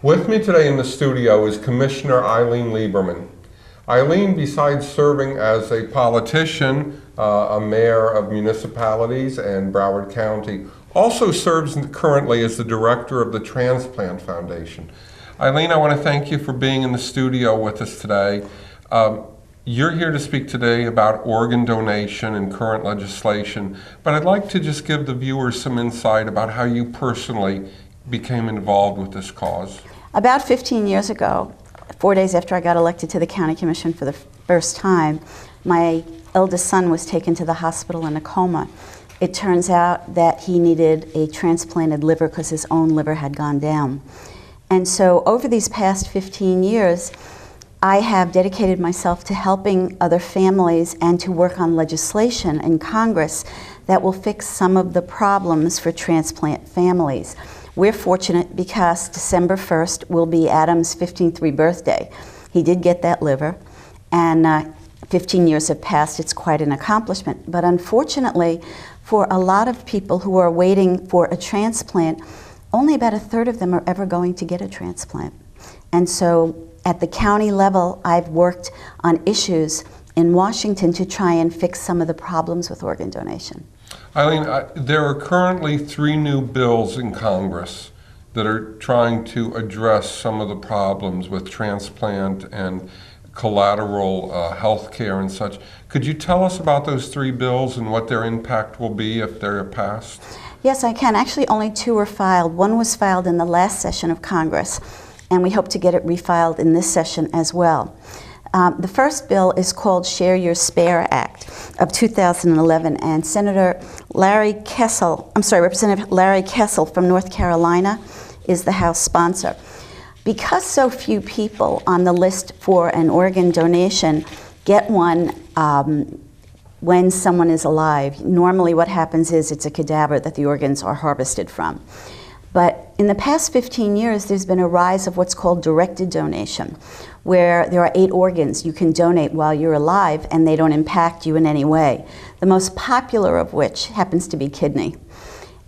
With me today in the studio is Commissioner Ilene Lieberman. Ilene, besides serving as a politician, a mayor of municipalities and Broward County, also serves currently as the director of the Transplant Foundation. Ilene, I want to thank you for being in the studio with us today. You're here to speak today about organ donation and current legislation, but I'd like to just give the viewers some insight about how you personally became involved with this cause. About 15 years ago, 4 days after I got elected to the County Commission for the first time, my eldest son was taken to the hospital in a coma. It turns out that he needed a transplanted liver because his own liver had gone down. And so over these past 15 years, I have dedicated myself to helping other families and to work on legislation in Congress that will fix some of the problems for transplant families. We're fortunate because December 1st will be Adam's 15th birthday. He did get that liver, and 15 years have passed. It's quite an accomplishment. But unfortunately, for a lot of people who are waiting for a transplant, only about a third of them are ever going to get a transplant. And so at the county level, I've worked on issues in Washington to try and fix some of the problems with organ donation. Ilene, there are currently 3 new bills in Congress that are trying to address some of the problems with transplant and collateral health care and such. Could you tell us about those 3 bills and what their impact will be if they're passed? Yes, I can. Actually, only 2 were filed. One was filed in the last session of Congress, and we hope to get it refiled in this session as well. The first bill is called Share Your Spare Act of 2011, and Representative Larry Kessel from North Carolina is the House sponsor. Because so few people on the list for an organ donation get one when someone is alive, normally what happens is it's a cadaver that the organs are harvested from. But in the past 15 years, there's been a rise of what's called directed donation, where there are 8 organs you can donate while you're alive and they don't impact you in any way. The most popular of which happens to be kidney.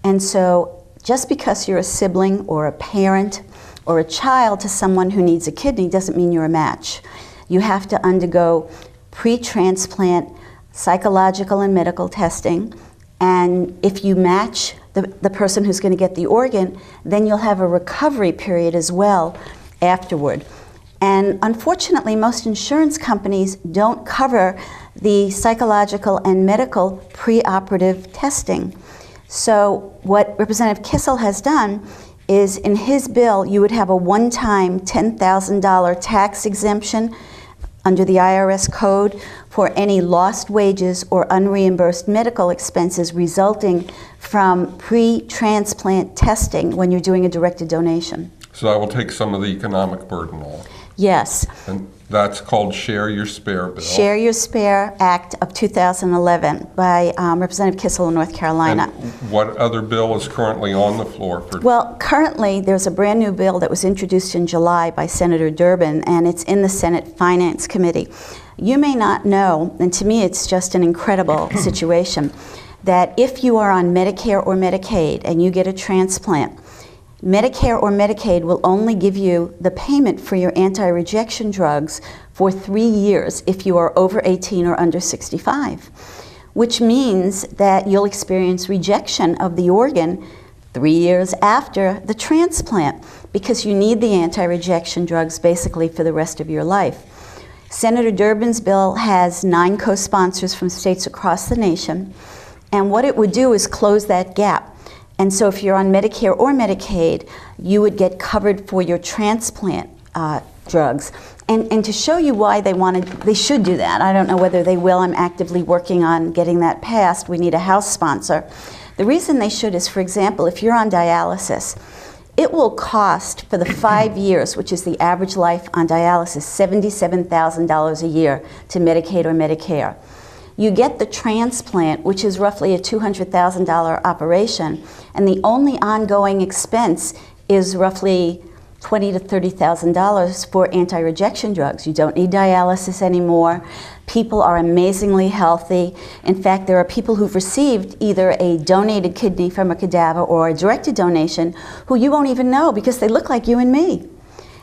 And so just because you're a sibling or a parent or a child to someone who needs a kidney doesn't mean you're a match. You have to undergo pre-transplant psychological and medical testing, and if you match the person who's going to get the organ, then you'll have a recovery period as well afterward. And unfortunately, most insurance companies don't cover the psychological and medical pre-operative testing. So what Representative Kissel has done is, in his bill, you would have a one-time $10,000 tax exemption under the IRS code for any lost wages or unreimbursed medical expenses resulting from pre-transplant testing when you're doing a directed donation. So that will take some of the economic burden off. Yes. And that's called Share Your Spare bill. Share Your Spare Act of 2011 by Representative Kissel of North Carolina. And what other bill is currently on the floor for? Well, currently there's a brand new bill that was introduced in July by Senator Durbin, and it's in the Senate Finance Committee. You may not know, and to me it's just an incredible situation, that if you are on Medicare or Medicaid and you get a transplant, Medicare or Medicaid will only give you the payment for your anti-rejection drugs for 3 years if you are over 18 or under 65, which means that you'll experience rejection of the organ 3 years after the transplant because you need the anti-rejection drugs basically for the rest of your life. Senator Durbin's bill has 9 co-sponsors from states across the nation, and what it would do is close that gap. And so if you're on Medicare or Medicaid, you would get covered for your transplant drugs. And to show you why they should do that, I don't know whether they will. I'm actively working on getting that passed. We need a House sponsor. The reason they should is, for example, if you're on dialysis, it will cost for the 5 years, which is the average life on dialysis, $77,000 a year to Medicaid or Medicare. You get the transplant, which is roughly a $200,000 operation, and the only ongoing expense is roughly $20,000 to $30,000 for anti-rejection drugs. You don't need dialysis anymore. People are amazingly healthy. In fact, there are people who've received either a donated kidney from a cadaver or a directed donation who you won't even know because they look like you and me.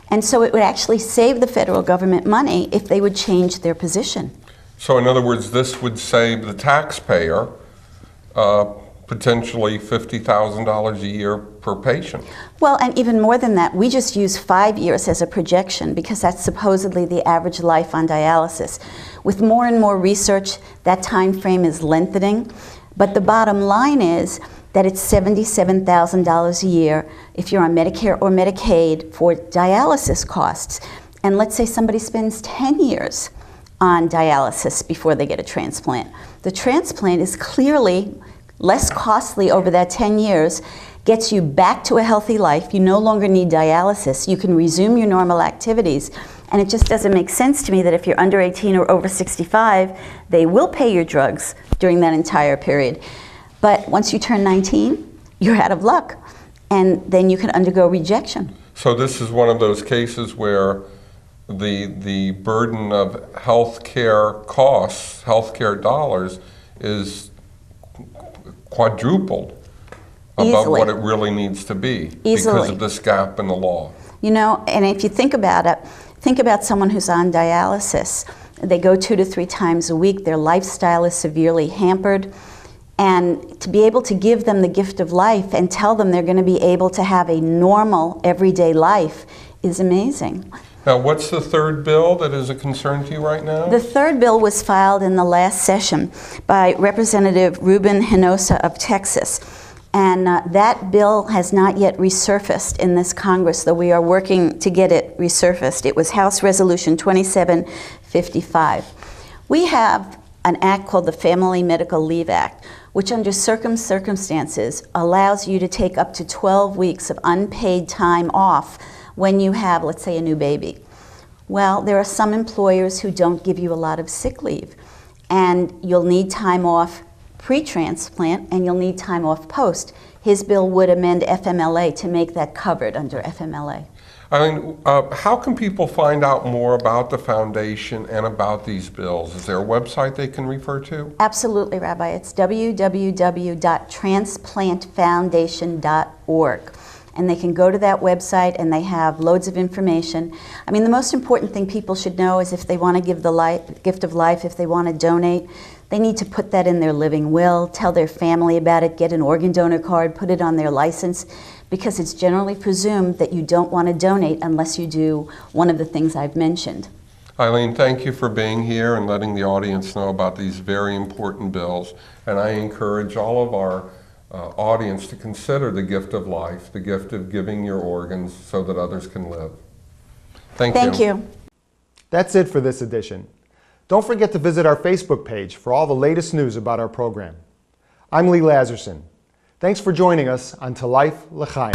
And so it would actually save the federal government money if they would change their position. So in other words, this would save the taxpayer potentially $50,000 a year per patient. Well, and even more than that, we just use 5 years as a projection because that's supposedly the average life on dialysis. With more and more research, that time frame is lengthening. But the bottom line is that it's $77,000 a year if you're on Medicare or Medicaid for dialysis costs. And let's say somebody spends 10 years on dialysis before they get a transplant. The transplant is clearly less costly over that 10 years, gets you back to a healthy life. You no longer need dialysis. You can resume your normal activities. And it just doesn't make sense to me that if you're under 18 or over 65, they will pay your drugs during that entire period. But once you turn 19, you're out of luck. And then you can undergo rejection. So this is one of those cases where the burden of health care costs, health care dollars, is quadrupled above what it really needs to be because of this gap in the law. You know, and if you think about it, think about someone who's on dialysis. They go 2 to 3 times a week. Their lifestyle is severely hampered. And to be able to give them the gift of life and tell them they're going to be able to have a normal, everyday life is amazing. Now, what's the third bill that is a concern to you right now? The third bill was filed in the last session by Representative Ruben Hinosa of Texas. And that bill has not yet resurfaced in this Congress, though we are working to get it resurfaced. It was House Resolution 2755. We have an act called the Family Medical Leave Act, which under certain circumstances allows you to take up to 12 weeks of unpaid time off when you have, let's say, a new baby. Well, there are some employers who don't give you a lot of sick leave, and you'll need time off pre-transplant and you'll need time off post. His bill would amend FMLA to make that covered under FMLA. I mean, how can people find out more about the foundation and about these bills? Is there a website they can refer to? Absolutely, Rabbi. It's www.transplantfoundation.org. And they can go to that website and they have loads of information. I mean, the most important thing people should know is if they want to give the gift of life, if they want to donate, they need to put that in their living will, tell their family about it, get an organ donor card, put it on their license, because it's generally presumed that you don't want to donate unless you do one of the things I've mentioned. Ilene, thank you for being here and letting the audience know about these very important bills. And I encourage all of our audience to consider the gift of life, the gift of giving your organs so that others can live. Thank you. Thank you. That's it for this edition. Don't forget to visit our Facebook page for all the latest news about our program. I'm Lee Lazarson. Thanks for joining us on To Life, Lchaim.